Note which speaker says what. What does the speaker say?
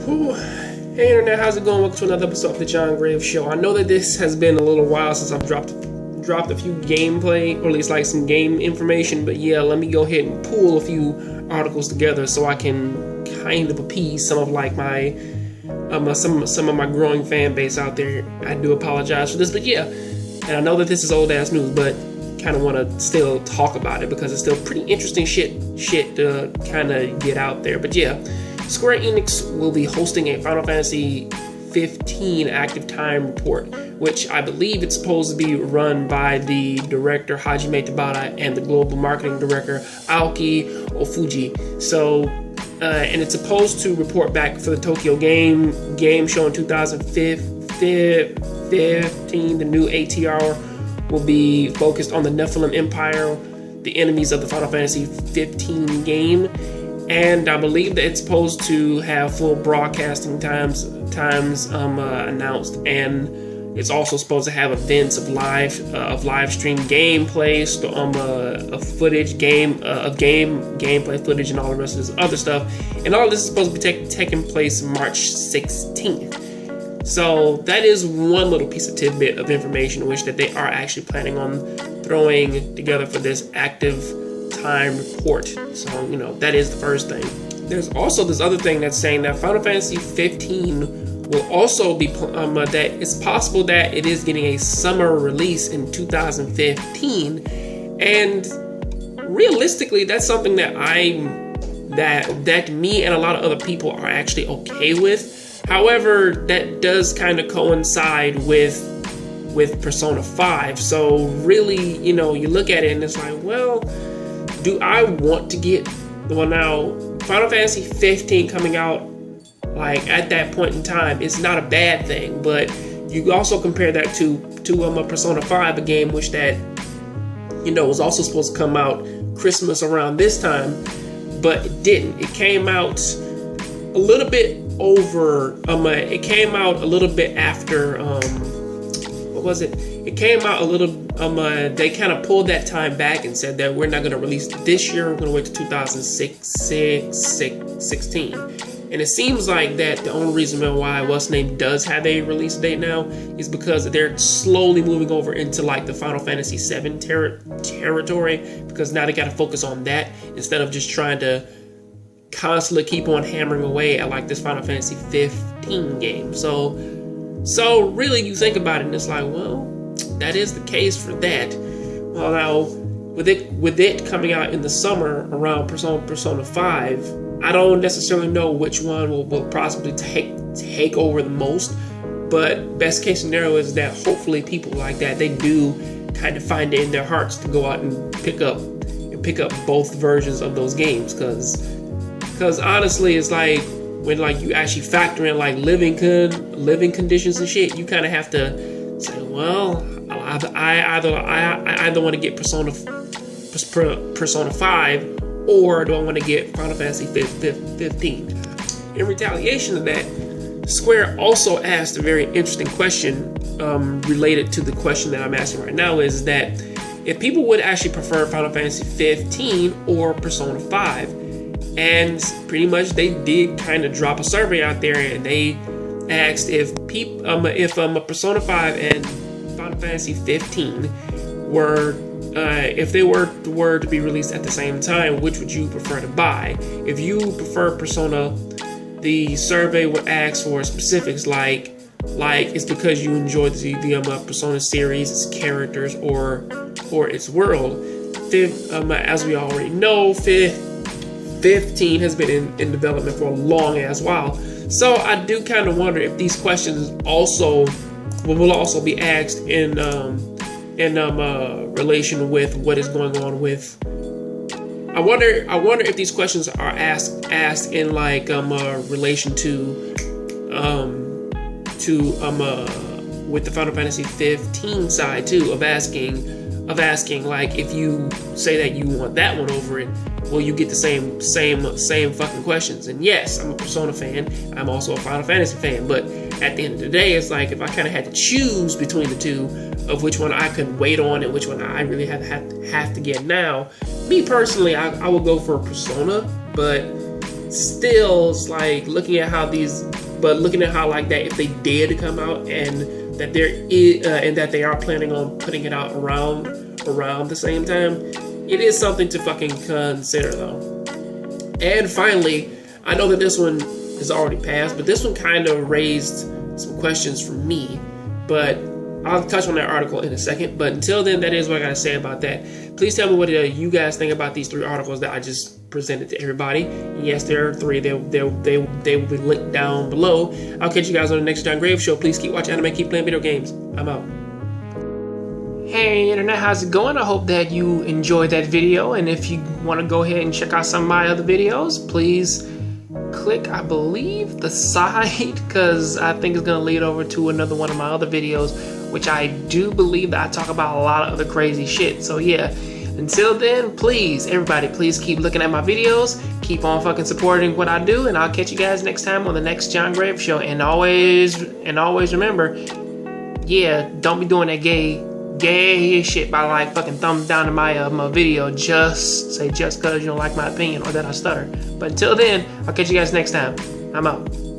Speaker 1: Whew. Hey Internet, how's it going? Welcome to another episode of the Jongravesshow. I know that this has been a little while since I've dropped a few gameplay, or at least like some game information, but yeah, let me go ahead and pull a few articles together so I can kind of appease some of like my some of my growing fan base out there. I do apologize for this, but yeah, and I know that this is old ass news, but kind of want to still talk about it because it's still pretty interesting shit to kind of get out there. But yeah, Square Enix will be hosting a Final Fantasy 15 Active Time Report, which I believe it's supposed to be run by the director Hajime Tabata and the global marketing director Aoki Ofuji. So, and it's supposed to report back for the Tokyo Game Show in 2015. The new ATR will be focused on the Nephilim Empire, the enemies of the Final Fantasy 15 game. And I believe that it's supposed to have full broadcasting times announced, and it's also supposed to have events of live stream gameplay, gameplay footage, and all the rest of this other stuff. And all of this is supposed to be taking place March 16th. So that is one little piece of tidbit of information which that they are actually planning on throwing together for this active time report. So, you know, that is the first thing. There's also this other thing that's saying that Final Fantasy 15 will also be that it's possible that it is getting a summer release in 2015, and realistically that's something that that me and a lot of other people are actually okay with. However, that does kind of coincide with Persona 5. So really, you know, you look at it and it's like, well, do I want to get, well, now Final Fantasy 15 coming out like at that point in time is not a bad thing, but you also compare that to Persona 5, a game which that, you know, was also supposed to come out Christmas around this time, but it didn't. It came out a little bit over, it came out a little bit after, what was it? It came out a little, they kind of pulled that time back and said that we're not going to release it this year, we're going to wait to 2016. And it seems like that the only reason why What's Name does have a release date now is because they're slowly moving over into like the Final Fantasy 7 territory, because now they got to focus on that instead of just trying to constantly keep on hammering away at like this Final Fantasy 15 game. So really you think about it and it's like, well, that is the case for that. Well, now with it coming out in the summer around Persona 5, I don't necessarily know which one will possibly take over the most, but best case scenario is that hopefully people like that, they do kind of find it in their hearts to go out and pick up both versions of those games, because honestly, it's like when like you actually factor in like living conditions and shit, you kind of have to say, well, I either want to get Persona 5, or do I want to get Final Fantasy 15? In retaliation to that, Square also asked a very interesting question related to the question that I'm asking right now, is that if people would actually prefer Final Fantasy 15 or Persona 5. And pretty much they did kind of drop a survey out there, and they asked if Persona 5 and Final Fantasy 15 were if they were to be released at the same time, which would you prefer to buy? If you prefer Persona, the survey would ask for specifics like it's because you enjoy the Persona series, its characters, or its world. As we already know, 15 has been in development for a long ass while. So I do kind of wonder if these questions also will also be asked in relation with what is going on with. I wonder if these questions are asked in like relation to with the Final Fantasy 15 side too, of asking like, if you say that you want that one over it, will you get the same fucking questions? And yes, I'm a Persona fan, I'm also a Final Fantasy fan, but at the end of the day, it's like if I kind of had to choose between the two of which one I could wait on and which one I really have to get now, me personally, I would go for Persona, but still, it's like looking at how like that, if they did come out and that there is and that they are planning on putting it out around the same time, it is something to fucking consider though. And finally, I know that this one is already passed, but this one kind of raised some questions for me, but I'll touch on that article in a second. But until then, that is what I gotta say about that. Please tell me what you guys think about these 3 articles that I just presented to everybody. And yes, there are 3. They will be linked down below. I'll catch you guys on the next Jongravesshow Show. Please keep watching anime, keep playing video games. I'm out. Hey internet, how's it going? I hope that you enjoyed that video, and if you want to go ahead and check out some of my other videos, please click, I believe, the side, because I think it's going to lead over to another one of my other videos, which I do believe that I talk about a lot of other crazy shit. So yeah, until then, please, everybody, please keep looking at my videos, keep on fucking supporting what I do, and I'll catch you guys next time on the next Jongravesshow Show. And always remember, yeah, don't be doing that gay shit by like fucking thumbs down to my video just because you don't like my opinion or that I stutter. But until then, I'll catch you guys next time. I'm out.